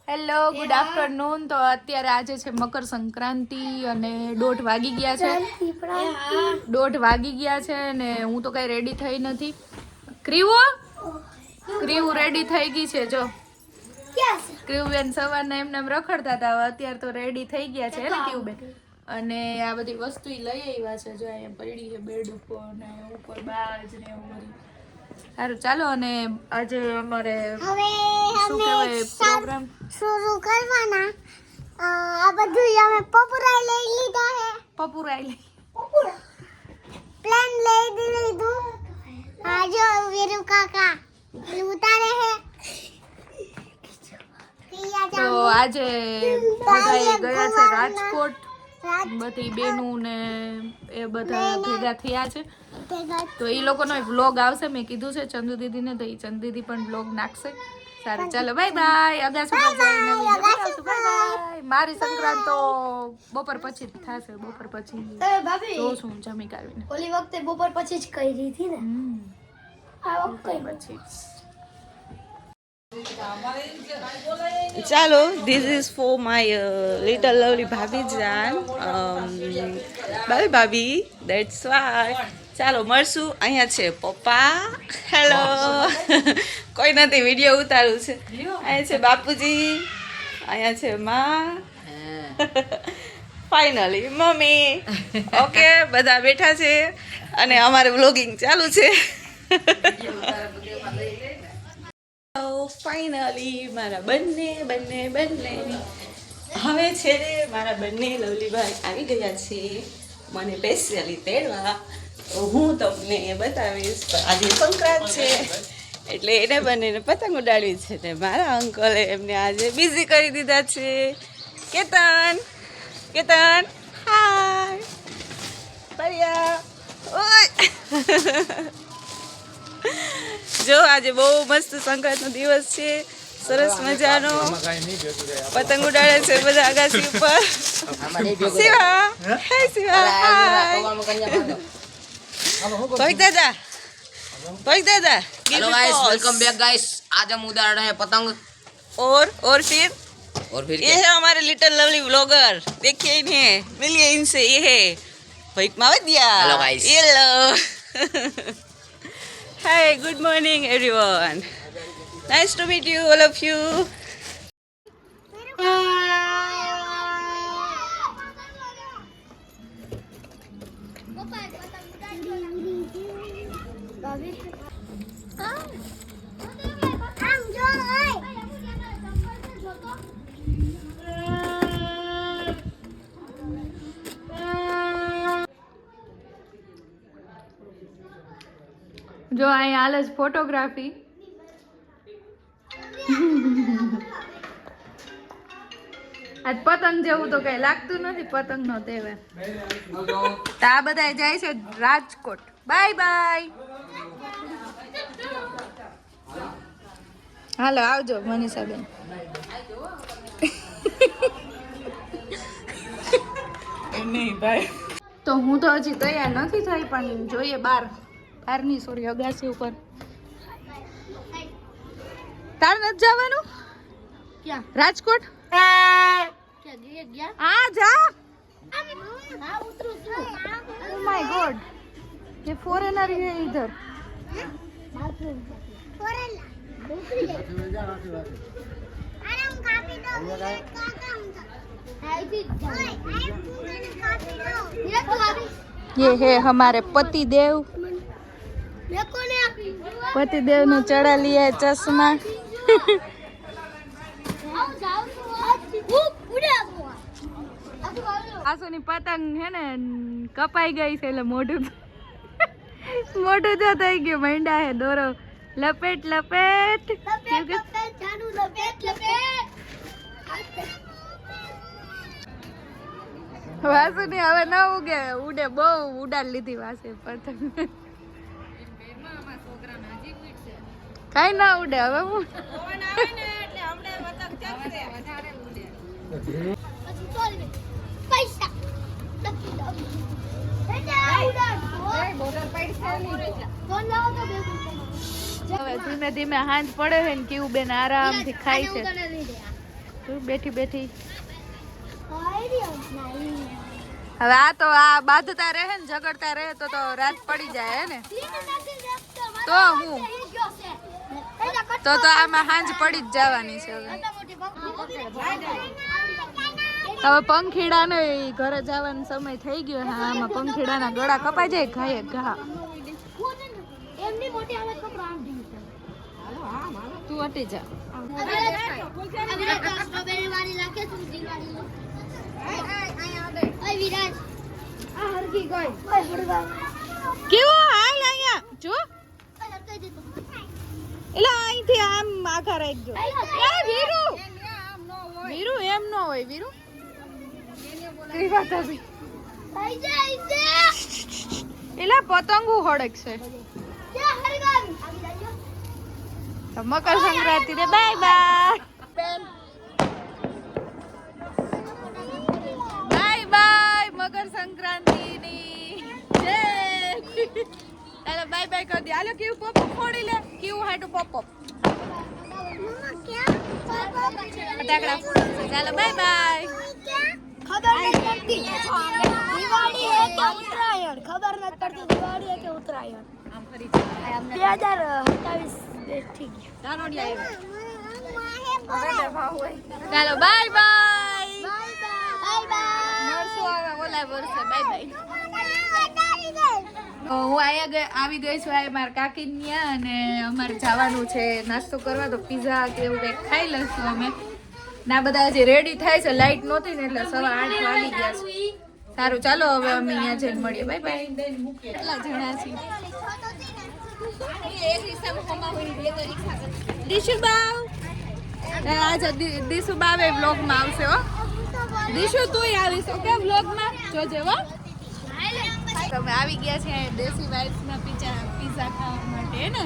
Hello, good afternoon. તો અત્યારે આજે છે મકર સંક્રાંતિ અને 1:30 વાગી ગયા છે. 1:30 વાગી ગયા છે ને હું તો કઈ રેડી થઈ નથી. ક્રીવું રેડી થઈ ગઈ છે. જો ક્રીવબેન સવારના એમને એમ રખડતા હતા, અત્યારે તો રેડી થઈ ગયા છે ને ક્રીવબેન. અને આ બધી વસ્તુ લઈ આવ્યા છે. જો અહીંયા પડી છે બેડ ઉપર ને ઉપર બાજ ને એવું બધું. સારું, ચાલો. અને આજે અમારે શું કહેવાય પ્રોગ્રામ શરૂ કરવાના. આ બધું અમે પપુરાઈ લઈ લીધા હે. પપુરાઈ પ્લાન લઈ લીધું. આ જો વીરુ કાકા ઉતારે હે. તો આજે બધા ગયા છે રાજકોટ. બધી બેનું ને એ બધા ભેગા થયા છે. તો એ લોકોનો વ્લોગ આવશે. મેં કીધું છે ચંદુ દીદીને, તો એ ચંદુ દીદી પણ વ્લોગ નાખશે. સારું, ચાલો, બાય બાય. અગાસી પર જઈને બાય બાય. મારી સંક્રાંત તો બપોર પછી જ થશે. બપોર પછી જોશું જમી કાઢીને. ઓલી વખતે બપોર પછી જ કરી હતી ને. આ વખતે પછી ચાલો, this is for my little lovely ભાભી જાન. બાય ભાભી, દેટ્સ વાય. ચાલો મળશું. અહીંયા છે પપ્પા. હેલો. કોઈ નથી, વિડીયો ઉતારું છે. અહીંયા છે બાપુજી, અહીંયા છે માં, ફાઇનલી મમ્મી. ઓકે, બધા બેઠા છે અને અમારે વ્લોગિંગ ચાલુ છે. ફાઇનલી મારા બંને હવે છે ને મારા બંને લવલીભાઈ આવી ગયા છે મને સ્પેશિયલી તેડવા. હું તમને બતાવીશ. આજે સંક્રાંત છે એટલે એને બંનેને પતંગ ઉડાડવી છે ને મારા અંકલે એમને આજે બિઝી કરી દીધા છે. કેતન હાય બરિયા. ઓય જો આજે બહુ મસ્ત સંક્રાંતનો દિવસ છે. સરસ મજાનો પતંગ ઉડાડે છે બધા અગાસી ઉપર. શિવા, હે શિવા, હાય. ભાઈ દાદા, hello guys, welcome back guys. आज हम उड़ा रहे हैं पतंग. और फिर क्या? ये है हमारे लिटिल लवली व्लॉगर. देखिए इन्हें, मिलिए इनसे. ये है भाई Mavadiya. Hello guys. Hello. Hi, good morning everyone. Nice to meet you, all of you. જો અહીંયા હાલે જ ફોટોગ્રાફી. આજ પતંગ જેવું તો કઈ લાગતું નથી. પતંગ નો તહેવાર. તો આ બધા જાય છે રાજકોટ. Bye bye. હાલો, આવજો મનીષાબેન. નહીં ભાઈ. તો હું તો હજી તૈયાર નથી થઈ, પણ જોઈએ બહારની સોરી અગાસી ઉપર. તાર નથી જવાનું ક્યાં? રાજકોટ. હા, જા. Oh my God, ये फॉरेनर है इधर. ये है हमारे पति देव. ने चढ़ा लिया है चश्मा. આસુની પતંગ હે ને કપાઈ ગઈ છે એટલે મોઢું જો થઈ ગયું. મંડા હે દોરો લપેટ. વાસુની હવે ન ઉડે બહુ ઉડાડ લીધી વાસે પતંગ. કઈ ના ઉડે હવે. હું હવે ધીમે ધીમે હાંજ પડે છે ને કેવું બેન આરામથી ખાય છે. બેઠી બેઠી હવે આ તો આ બાંધતા રહે ને ઝઘડતા રહે તો રાત પડી જાય હે ને તો હું તો આમાં હાંજ પડી જ જવાની છે હવે પંખીડાને ઘરે જવાનો સમય થઈ ગયો. હા આમાં પંખીડાના ગળા કપાઈ જાય ઘાયે ઘા. તું હટી જા. કેવો હાલ અહીંયા જો એટલે અહીંથી આમ આખા રાખજો. વીરુ વીરુ એમ ન હોય વીરુ એલા પતંગો હડકશે. મકર સંક્રાંતિ ને bye bye bye bye Makar Sankranti ની જય. ચાલો બાય બાય કરી દે. હાલો કેવું પોપ ફોડી લે. કેવું હાટું પોપ ફટાકડા ફોડશે. ચાલો બાય બાય. ખબર નથી પડતી દિવાળી હે કે ઉત્તરાયણ. ખબર નથી પડતી દિવાળી હે કે ઉત્તરાયણ. 2027 થઈ ગયું. ચાલો બાય બાય. Bye bye. મળશું હવે ઓલા વર્ષે. Bye bye. હું અહીંયા આવી ગઈ છું આ મારા કાકી ત્યાં અને અમારે જવાનું છે નાસ્તો કરવા. તો પીઝા કે એવું કંઈક ખાઈ લઈશું અમે. ના બધા હજી રેડી થાય છે. લાઈટ નહોતી ને એટલે 8:15 વાગી ગયા છે. સારું ચાલો હવે અમે અહીંયા જઈને મળીએ. Bye bye. કેટલા જણા છીએ? દિશુબાવ આજે દિશુબાવે વ્લોગમાં આવશે હો. દિશુ તુંય આવીશ ઓકે વ્લોગમાં જોજે હો. તમે આવી ગયા છે દેશી વાઇબ્સના પીઝા ખાવા માટે હે ને?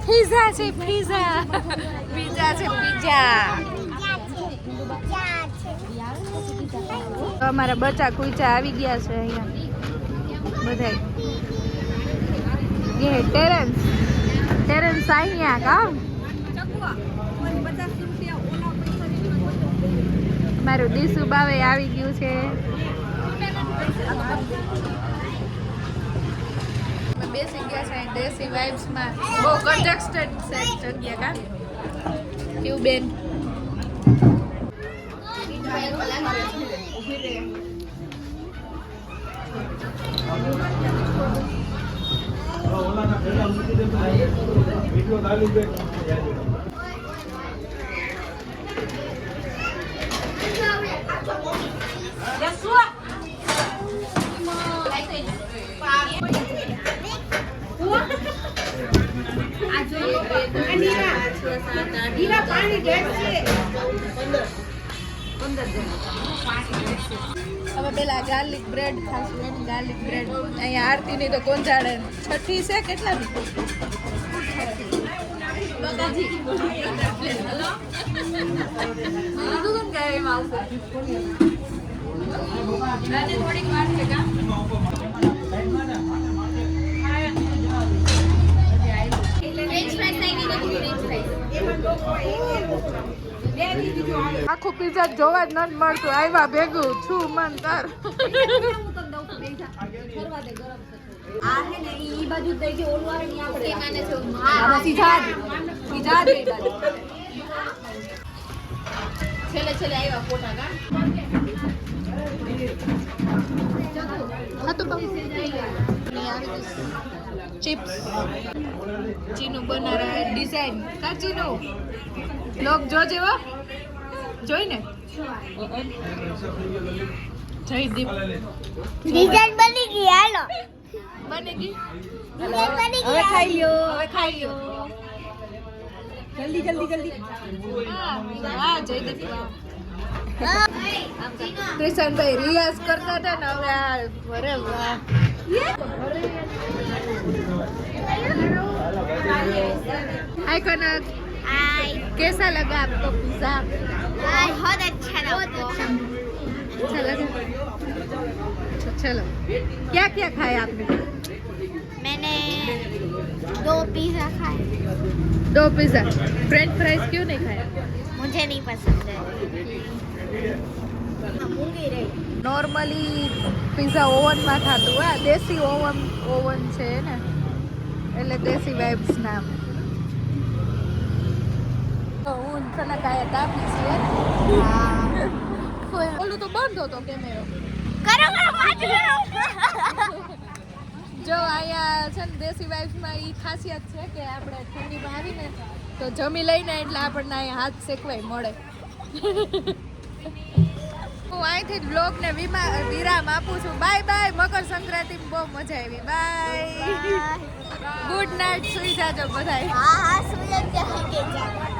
પીઝા છે પીઝા. પીઝા છે પીઝા. અમારા બચ્ચા કુચા આવી ગયા છે અહીંયા બધા. ये टेरेंस टेरेंस અહીંયા કા મારું દીસુ બાવે આવી ગયું છે. બેસી ગયા છે દેશી વાઇબ્સમાં. બહુ કન્જેસ્ટેડ છે જગ્યા કા કેવું બેન. હવે પેલા ગાર્લિક બ્રેડ ખાશું. ગાર્લિક બ્રેડ અહીંયા આરતીની તો કોણ જાણે. 6ઠી છે કેટલાની? થોડીક વાર છે કા આખું પીઝા જોવા જ નથી મળતું. આવ્યા ભેગું છું મન કર. છેલ્લે છેલ્લે આવ્યા ફોટા કા चिप्स चीनू बना रहा है डिजाइन का चीनू लोग जो जेवा જોઈ ને જયદીપ ડિઝાઇન બની ગઈ. હાલો બની ગઈ. ડિઝાઇન બની ગઈ. હવે ખાઈ લ્યો જલ્દી જલ્દી જલ્દી. હા જયદીપ ક્રિશનભાઈ રિયાઝ કરતા હતા ને હવે આ અરે વાહ. हाय कनक. हाय कैसा लगा आपको पिज्जा? बहुत अच्छा लगा. अच्छा लगा. चलो क्या क्या खाया आपने? मैंने 2 पिज़्ज़ा खाए. दो पिज्जा फ्रेंच फ्राइज क्यों नहीं खाया मुझे नहीं पसंद है मूंगी रही નોર્મલી પિઝા ઓવનમાં થતું હોય દેશી ઓવન છે ને એટલે દેશી વાઇબ્સ નામ તો હું સનકાએ તાપી છીએ ઓલું તો બંધ હતો કેમેરો करो करो बात करो જો અહીંયા છે ને દેશી વાઇબ્સમાં એ ખાસિયત છે કે આપણે ઠંડીમાં આવીને તો જમી લઈને એટલે આપણને અહીંયા હાથ શેકવાય મળે હું અહીંથી બ્લોગને વિરામ આપું છું બાય બાય મકર સંક્રાંતિમાં બહુ મજા આવી બાય ગુડ નાઇટ સુઈ જાજો બધાય हाँ हाँ सुन जाएंगे